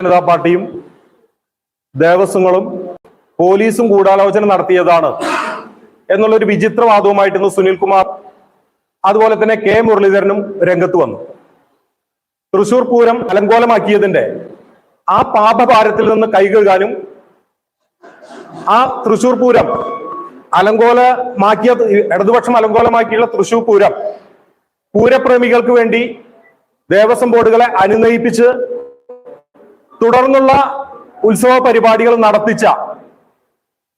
ജനതാ പാർട്ടിയും ദേവസ്വങ്ങളും പോലീസും ഗൂഢാലോചന നടത്തിയതാണ് എന്നുള്ളൊരു വിചിത്രവാദവുമായിട്ട് ഇന്ന് സുനിൽകുമാർ അതുപോലെ തന്നെ കെ മുരളീധരനും രംഗത്ത് വന്നു. തൃശൂർ പൂരം അലങ്കോലമാക്കിയതിന്റെ ആ പാപഭാരത്തിൽ നിന്ന് കൈകഴുകാനും ആ തൃശൂർ പൂരം ഇടതുപക്ഷം അലങ്കോലമാക്കിയുള്ള തൃശൂർ പൂരം പൂരപ്രേമികൾക്ക് വേണ്ടി ദേവസ്വം ബോർഡുകളെ അനുനയിപ്പിച്ച് തുടർന്നുള്ള ഉത്സവ പരിപാടികൾ നടത്തിച്ച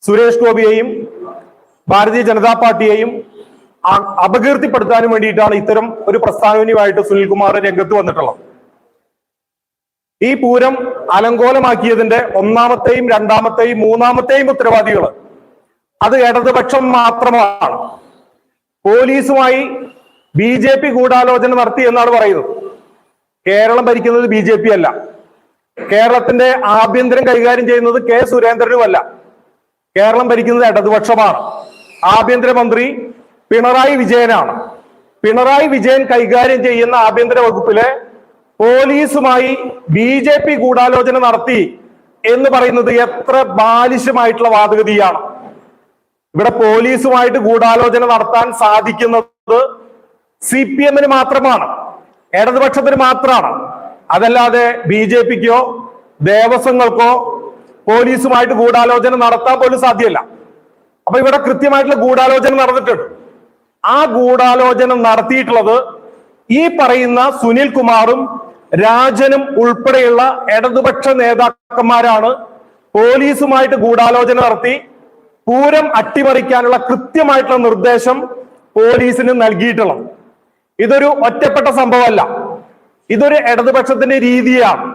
സുരേഷ് ഗോപിയെയും ഭാരതീയ ജനതാ പാർട്ടിയെയും അപകീർത്തിപ്പെടുത്താനും വേണ്ടിയിട്ടാണ് ഇത്തരം ഒരു പ്രസ്താവനയുമായിട്ട് സുനിൽകുമാർ രംഗത്ത് വന്നിട്ടുള്ളത്. ഈ പൂരം അലങ്കോലമാക്കിയതിന്റെ ഒന്നാമത്തെയും രണ്ടാമത്തെയും മൂന്നാമത്തെയും ഉത്തരവാദികൾ അത് ഇടതുപക്ഷം മാത്രമാണ്. പോലീസുമായി BJP ഗൂഢാലോചന നടത്തി എന്നാണ് പറയുന്നത്. കേരളം ഭരിക്കുന്നത് BJP അല്ല. കേരളത്തിന്റെ ആഭ്യന്തരം കൈകാര്യം ചെയ്യുന്നത് K സുരേന്ദ്രനുമല്ല. കേരളം ഭരിക്കുന്നത് ഇടതുപക്ഷമാണ്. ആഭ്യന്തരമന്ത്രി പിണറായി വിജയനാണ്. പിണറായി വിജയൻ കൈകാര്യം ചെയ്യുന്ന ആഭ്യന്തര വകുപ്പിലെ പോലീസുമായി BJP ഗൂഢാലോചന നടത്തി എന്ന് പറയുന്നത് എത്ര ബാലിശമായിട്ടുള്ള വാദഗതിയാണ്. ഇവിടെ പോലീസുമായിട്ട് ഗൂഢാലോചന നടത്താൻ സാധിക്കുന്നത് CPM-ന് മാത്രമാണ്, ഇടതുപക്ഷത്തിന് മാത്രമാണ്. അതല്ലാതെ BJP-ക്കോ ദേവസ്വങ്ങൾക്കോ പോലീസുമായിട്ട് ഗൂഢാലോചന നടത്താൻ പോലും സാധ്യമല്ല. അപ്പൊ ഇവിടെ കൃത്യമായിട്ടുള്ള ഗൂഢാലോചന നടന്നിട്ടുണ്ട്. ആ ഗൂഢാലോചന നടത്തിയിട്ടുള്ളത് ഈ പറയുന്ന സുനിൽ കുമാറും രാജനും ഉൾപ്പെടെയുള്ള ഇടതുപക്ഷ നേതാക്കന്മാരാണ്. പോലീസുമായിട്ട് ഗൂഢാലോചന നടത്തി പൂരം അട്ടിമറിക്കാനുള്ള കൃത്യമായിട്ടുള്ള നിർദ്ദേശം പോലീസിന് നൽകിയിട്ടുള്ളത്. ഇതൊരു ഒറ്റപ്പെട്ട സംഭവമല്ല, ഇതൊരു ഇടതുപക്ഷത്തിന്റെ രീതിയാണ്.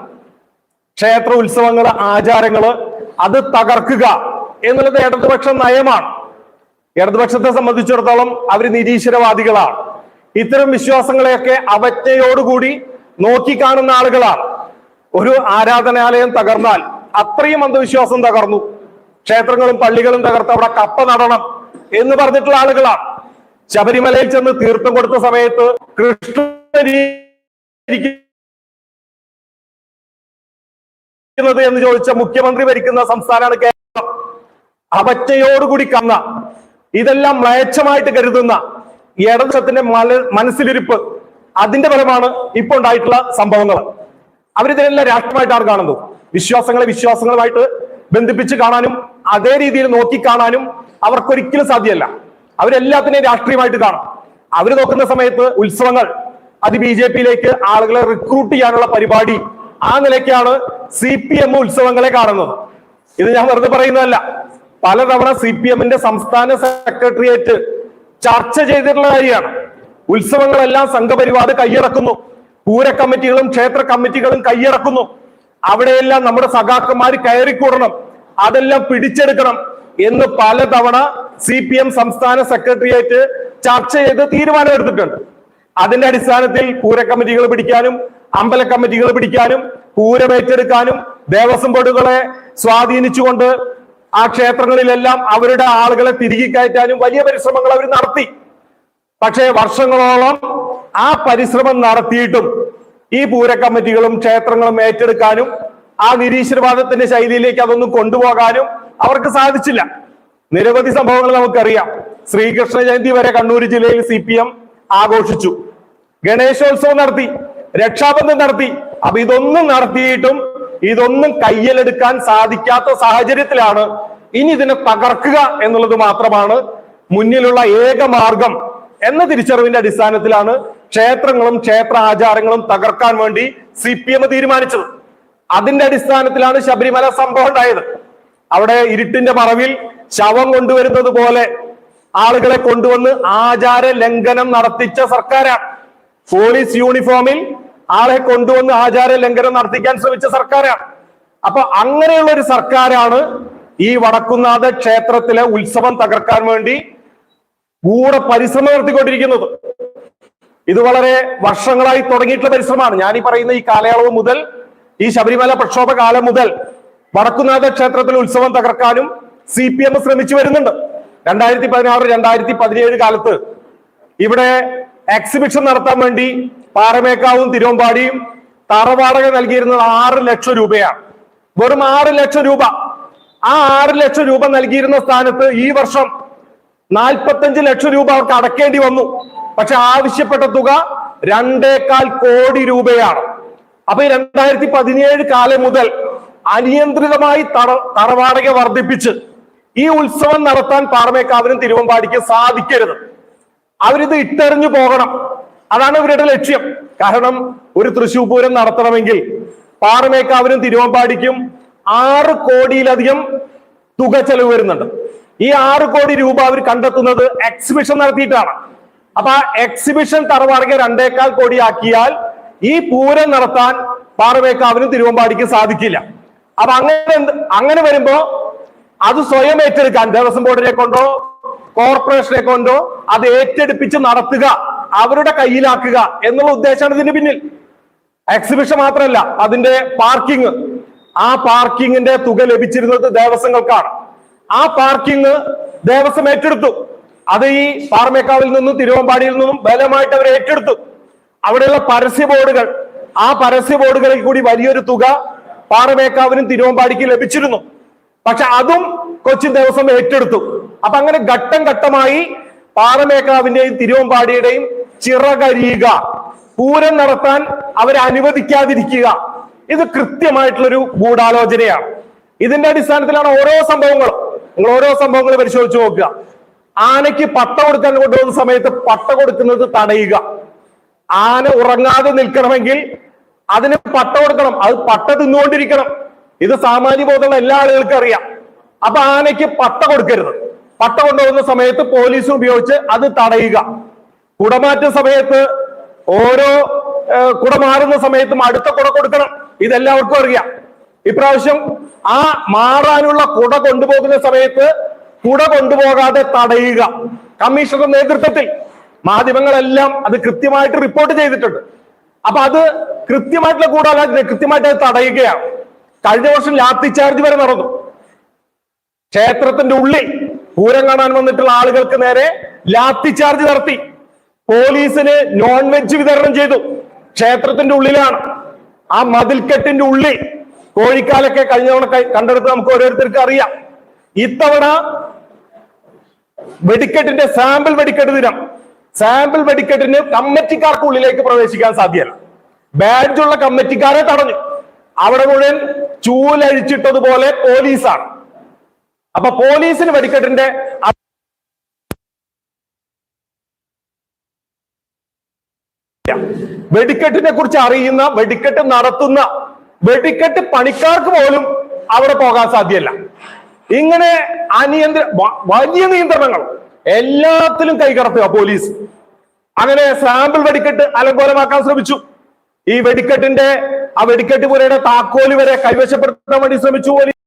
ക്ഷേത്ര ഉത്സവങ്ങള് ആചാരങ്ങള് അത് തകർക്കുക എന്നുള്ളത് ഇടതുപക്ഷ നയമാണ്. ഇടതുപക്ഷത്തെ സംബന്ധിച്ചിടത്തോളം അവർ നിരീശ്വരവാദികളാണ്. ഇത്തരം വിശ്വാസങ്ങളെയൊക്കെ അവജ്ഞയോടുകൂടി നോക്കിക്കാണുന്ന ആളുകളാണ്. ഒരു ആരാധനാലയം തകർന്നാൽ അത്രയും അന്ധവിശ്വാസം തകർന്നു, ക്ഷേത്രങ്ങളും പള്ളികളും തകർത്ത് അവിടെ കപ്പ നടണം എന്ന് പറഞ്ഞിട്ടുള്ള ആളുകളാണ്. ശബരിമലയിൽ ചെന്ന് തീർത്ഥം കൊടുത്ത സമയത്ത് കൃഷ്ണൻ എന്ന് ചോദിച്ച മുഖ്യമന്ത്രി ഭരിക്കുന്ന സംസ്ഥാനമാണ് കേരളം. അവജ്ഞയോടുകൂടി കന്ന ഇതെല്ലാം മ്ലേച്ഛമായിട്ട് കരുതുന്ന ഇടതുപക്ഷത്തിന്റെ മനസ്സിലിരിപ്പ്, അതിന്റെ ഫലമാണ് ഇപ്പൊ ഉണ്ടായിട്ടുള്ള സംഭവങ്ങൾ. അവരിതിനെല്ലാം രാഷ്ട്രീയമായിട്ടാണ് കാണുന്നത്. വിശ്വാസങ്ങളെ വിശ്വാസങ്ങളുമായിട്ട് ബന്ധിപ്പിച്ച് കാണാനും അതേ രീതിയിൽ നോക്കി കാണാനും അവർക്കൊരിക്കലും സാധ്യമല്ല. അവരെല്ലാത്തിനെയും രാഷ്ട്രീയമായിട്ട് കാണും. അവർ നോക്കുന്ന സമയത്ത് ഉത്സവങ്ങൾ അത് BJP-യിലേക്ക് ആളുകളെ റിക്രൂട്ട് ചെയ്യാനുള്ള പരിപാടി, ആ നിലയ്ക്കാണ് CPM ഉത്സവങ്ങളെ കാണുന്നത്. ഇത് ഞാൻ വെറുതെ പറയുന്നതല്ല. പലതവണ CPM-ന്റെ സംസ്ഥാന സെക്രട്ടേറിയറ്റ് ചർച്ച ചെയ്തിട്ടുള്ള കാര്യമാണ്. ഉത്സവങ്ങളെല്ലാം സംഘപരിവാർ കൈയടക്കുന്നു, പൂര കമ്മിറ്റികളും ക്ഷേത്ര കമ്മിറ്റികളും കൈയടക്കുന്നു. അവിടെയെല്ലാം നമ്മുടെ സഖാക്കന്മാർ കയറിക്കൂടണം, അതെല്ലാം പിടിച്ചെടുക്കണം എന്ന് പലതവണ CPM സംസ്ഥാന സെക്രട്ടേറിയറ്റ് ചർച്ച ചെയ്ത് തീരുമാനമെടുത്തിട്ടുണ്ട്. അതിന്റെ അടിസ്ഥാനത്തിൽ പൂര കമ്മിറ്റികൾ പിടിക്കാനും അമ്പല കമ്മിറ്റികൾ പിടിക്കാനും പൂരം ഏറ്റെടുക്കാനും ദേവസ്വം ബോർഡുകളെ സ്വാധീനിച്ചുകൊണ്ട് ആ ക്ഷേത്രങ്ങളിലെല്ലാം അവരുടെ ആളുകളെ തിരികെ കയറ്റാനും വലിയ പരിശ്രമങ്ങൾ അവർ നടത്തി. പക്ഷേ വർഷങ്ങളോളം ആ പരിശ്രമം നടത്തിയിട്ടും ഈ പൂര കമ്മിറ്റികളും ക്ഷേത്രങ്ങളും ഏറ്റെടുക്കാനും ആ നിരീശ്വരവാദത്തിന്റെ ശൈലിയിലേക്ക് അതൊന്നും കൊണ്ടുപോകാനും അവർക്ക് സാധിച്ചില്ല. നിരവധി സംഭവങ്ങൾ നമുക്കറിയാം. ശ്രീകൃഷ്ണ ജയന്തി വരെ കണ്ണൂർ ജില്ലയിൽ CPM ആഘോഷിച്ചു, ഗണേശോത്സവം നടത്തി, രക്ഷാബന്ധം നടത്തി. അപ്പൊ ഇതൊന്നും നടത്തിയിട്ടും ഇതൊന്നും കയ്യിലെടുക്കാൻ സാധിക്കാത്ത സാഹചര്യത്തിലാണ് ഇനി ഇതിനെ തകർക്കുക എന്നുള്ളത് മാത്രമാണ് മുന്നിലുള്ള ഏക മാർഗം എന്ന തിരിച്ചറിവിന്റെ അടിസ്ഥാനത്തിലാണ് ക്ഷേത്രങ്ങളും ക്ഷേത്ര ആചാരങ്ങളും തകർക്കാൻ വേണ്ടി CPM തീരുമാനിച്ചത്. അതിന്റെ അടിസ്ഥാനത്തിലാണ് ശബരിമല സംഭവം ഉണ്ടായത്. അവിടെ ഇരുട്ടിന്റെ മറവിൽ ശവം കൊണ്ടുവരുന്നത് പോലെ ആളുകളെ കൊണ്ടുവന്ന് ആചാര ലംഘനം നടത്തിച്ച സർക്കാരാണ്. പോലീസ് യൂണിഫോമിൽ ആളെ കൊണ്ടുവന്ന് ആചാര ലംഘനം നടത്തിക്കാൻ ശ്രമിച്ച സർക്കാരാണ്. അപ്പൊ അങ്ങനെയുള്ള ഒരു സർക്കാരാണ് ഈ വടക്കുന്നാഥ ക്ഷേത്രത്തിലെ ഉത്സവം തകർക്കാൻ വേണ്ടി കൂടെ പരിശ്രമം നടത്തിക്കൊണ്ടിരിക്കുന്നത്. ഇത് വളരെ വർഷങ്ങളായി തുടങ്ങിയിട്ടുള്ള പരിശ്രമമാണ്. ഞാൻ ഈ പറയുന്ന ഈ കാലയളവ് മുതൽ, ഈ ശബരിമല പ്രക്ഷോഭ കാലം മുതൽ വടക്കുന്നാഥ ക്ഷേത്രത്തിലെ ഉത്സവം തകർക്കാനും CPM ശ്രമിച്ചു വരുന്നുണ്ട്. 2016, 2017 കാലത്ത് ഇവിടെ എക്സിബിഷൻ നടത്താൻ വേണ്ടി പാറമേക്കാവും തിരുവമ്പാടിയും തറവാടക നൽകിയിരുന്നത് 6 ലക്ഷം രൂപയാണ്. വെറും 6 ലക്ഷം രൂപ. ആ 6 ലക്ഷം രൂപ നൽകിയിരുന്ന സ്ഥാനത്ത് ഈ വർഷം 45 ലക്ഷം രൂപ അവർക്ക് അടക്കേണ്ടി വന്നു. പക്ഷെ ആവശ്യപ്പെട്ട തുക 2.25 കോടി രൂപയാണ്. അപ്പൊ ഈ 2017 കാലം മുതൽ അനിയന്ത്രിതമായി തറവാടക വർദ്ധിപ്പിച്ച് ഈ ഉത്സവം നടത്താൻ പാറമേക്കാവിനും തിരുവമ്പാടിക്ക് സാധിക്കരുത്. അവരിത് ഇട്ടെറിഞ്ഞു പോകണം. അതാണ് ഇവരുടെ ലക്ഷ്യം. കാരണം ഒരു തൃശ്ശൂർ പൂരം നടത്തണമെങ്കിൽ പാറമേക്കാവിനും തിരുവമ്പാടിക്കും 6 കോടിയിലധികം തുക ചെലവ് വരുന്നുണ്ട്. ഈ 6 കോടി രൂപ അവർ കണ്ടെത്തുന്നത് എക്സിബിഷൻ നടത്തിയിട്ടാണ്. അപ്പൊ ആ എക്സിബിഷൻ തറവാടക 2.25 കോടി ആക്കിയാൽ ഈ പൂരം നടത്താൻ പാറമേക്കാവിനും തിരുവമ്പാടിക്കും സാധിക്കില്ല. അപ്പൊ അങ്ങനെ വരുമ്പോ അത് സ്വയം ഏറ്റെടുക്കാൻ ദേവസ്വം ബോർഡിനെ കൊണ്ടോ കോർപ്പറേഷനെ കൊണ്ടോ അത് ഏറ്റെടുപ്പിച്ച് നടത്തുക, അവരുടെ കയ്യിലാക്കുക എന്നുള്ള ഉദ്ദേശമാണ് ഇതിന് പിന്നിൽ. എക്സിബിഷൻ മാത്രമല്ല, അതിന്റെ പാർക്കിംഗ്, ആ പാർക്കിങ്ങിന്റെ തുക ലഭിച്ചിരുന്നത് ദേവസ്വങ്ങൾക്കാണ്. ആ പാർക്കിംഗ് ദേവസ്വം ഏറ്റെടുത്തു. അത് ഈ പാറമേക്കാവിൽ നിന്നും തിരുവമ്പാടിയിൽ നിന്നും ബലമായിട്ട് അവർ ഏറ്റെടുത്തു. അവിടെയുള്ള പരസ്യ ബോർഡുകൾ, ആ പരസ്യ ബോർഡുകളിൽ കൂടി വലിയൊരു തുക പാറമേക്കാവിനും തിരുവമ്പാടിക്ക് ലഭിച്ചിരുന്നു. പക്ഷെ അതും കൊച്ചിൻ ദേവസ്വം ഏറ്റെടുത്തു. അപ്പൊ അങ്ങനെ ഘട്ടം ഘട്ടമായി പാറമേക്കാവിന്റെയും തിരുവമ്പാടിയുടെയും ചിറകരിയുക, പൂരം നടത്താൻ അവരെ അനുവദിക്കാതിരിക്കുക, ഇത് കൃത്യമായിട്ടുള്ളൊരു ഗൂഢാലോചനയാണ്. ഇതിന്റെ അടിസ്ഥാനത്തിലാണ് ഓരോ സംഭവങ്ങളും. നിങ്ങൾ ഓരോ സംഭവങ്ങൾ പരിശോധിച്ച് നോക്കുക. ആനയ്ക്ക് പട്ട കൊടുക്കാൻ കൊണ്ടുപോകുന്ന സമയത്ത് പട്ട കൊടുക്കുന്നത് തടയുക. ആന ഉറങ്ങാതെ നിൽക്കണമെങ്കിൽ അതിന് പട്ട കൊടുക്കണം, അത് പട്ട തിന്നുകൊണ്ടിരിക്കണം. ഇത് സാമാന്യ ബോധമുള്ള എല്ലാ ആളുകൾക്കും അറിയാം. അപ്പൊ ആനയ്ക്ക് പട്ട കൊടുക്കരുത്. പട്ട കൊണ്ടുപോകുന്ന സമയത്ത് പോലീസ് ഉപയോഗിച്ച് അത് തടയുക. കുടമാറ്റ സമയത്ത് ഓരോ കുട മാറുന്ന സമയത്തും അടുത്ത കുട കൊടുക്കണം. ഇതെല്ലാവർക്കും അറിയാം. ഇപ്രാവശ്യം ആ മാറാനുള്ള കുട കൊണ്ടുപോകുന്ന സമയത്ത് കുട കൊണ്ടുപോകാതെ തടയുക. കമ്മീഷണറുടെ നേതൃത്വത്തിൽ മാധ്യമങ്ങളെല്ലാം അത് കൃത്യമായിട്ട് റിപ്പോർട്ട് ചെയ്തിട്ടുണ്ട്. അപ്പൊ അത് കൃത്യമായിട്ടുള്ള ഗൂഢാലോചന, കൃത്യമായിട്ട് അത് തടയുകയാണ്. കഴിഞ്ഞ വർഷം ലാത്തി ചാർജ് വരെ നടന്നു. ക്ഷേത്രത്തിന്റെ ഉള്ളിൽ പൂരം കാണാൻ വന്നിട്ടുള്ള ആളുകൾക്ക് നേരെ ലാത്തി ചാർജ് നടത്തി. പോലീസിന് നോൺ വെജ് വിതരണം ചെയ്തു. ക്ഷേത്രത്തിന്റെ ഉള്ളിലാണ്, ആ മതിൽക്കെട്ടിന്റെ ഉള്ളിൽ. കോഴിക്കാലൊക്കെ കഴിഞ്ഞ തവണ കണ്ടെടുത്ത് നമുക്ക് ഓരോരുത്തർക്ക് അറിയാം. ഇത്തവണ വെടിക്കെട്ടിന്റെ സാമ്പിൾ വെടിക്കെട്ട് ദിനം, സാമ്പിൾ വെടിക്കെട്ടിന് കമ്മിറ്റിക്കാർക്ക് ഉള്ളിലേക്ക് പ്രവേശിക്കാൻ സാധ്യമല്ല. ബാഡ്ജുള്ള കമ്മിറ്റിക്കാരെ തടഞ്ഞു. അവിടെ മുഴുവൻ ചൂലഴിച്ചിട്ടതുപോലെ പോലീസാണ്. അപ്പൊ പോലീസിന് വെടിക്കെട്ടിന്റെ വെടിക്കെട്ടിനെ കുറിച്ച് അറിയുന്ന, വെടിക്കെട്ട് നടത്തുന്ന വെടിക്കെട്ട് പണിക്കാർക്ക് പോലും അവിടെ പോകാൻ സാധ്യമല്ല. ഇങ്ങനെ വലിയ നിയന്ത്രണങ്ങൾ എല്ലാത്തിലും കൈകടത്തുക പോലീസ്. അങ്ങനെ സാമ്പിൾ വെടിക്കെട്ട് അലങ്കോലമാക്കാൻ ശ്രമിച്ചു. ഈ വെടിക്കെട്ടിന്റെ, ആ വെടിക്കെട്ട് പുരയുടെ താക്കോല് വരെ കൈവശപ്പെടുത്താൻ വേണ്ടി ശ്രമിച്ചു പോലീസ്.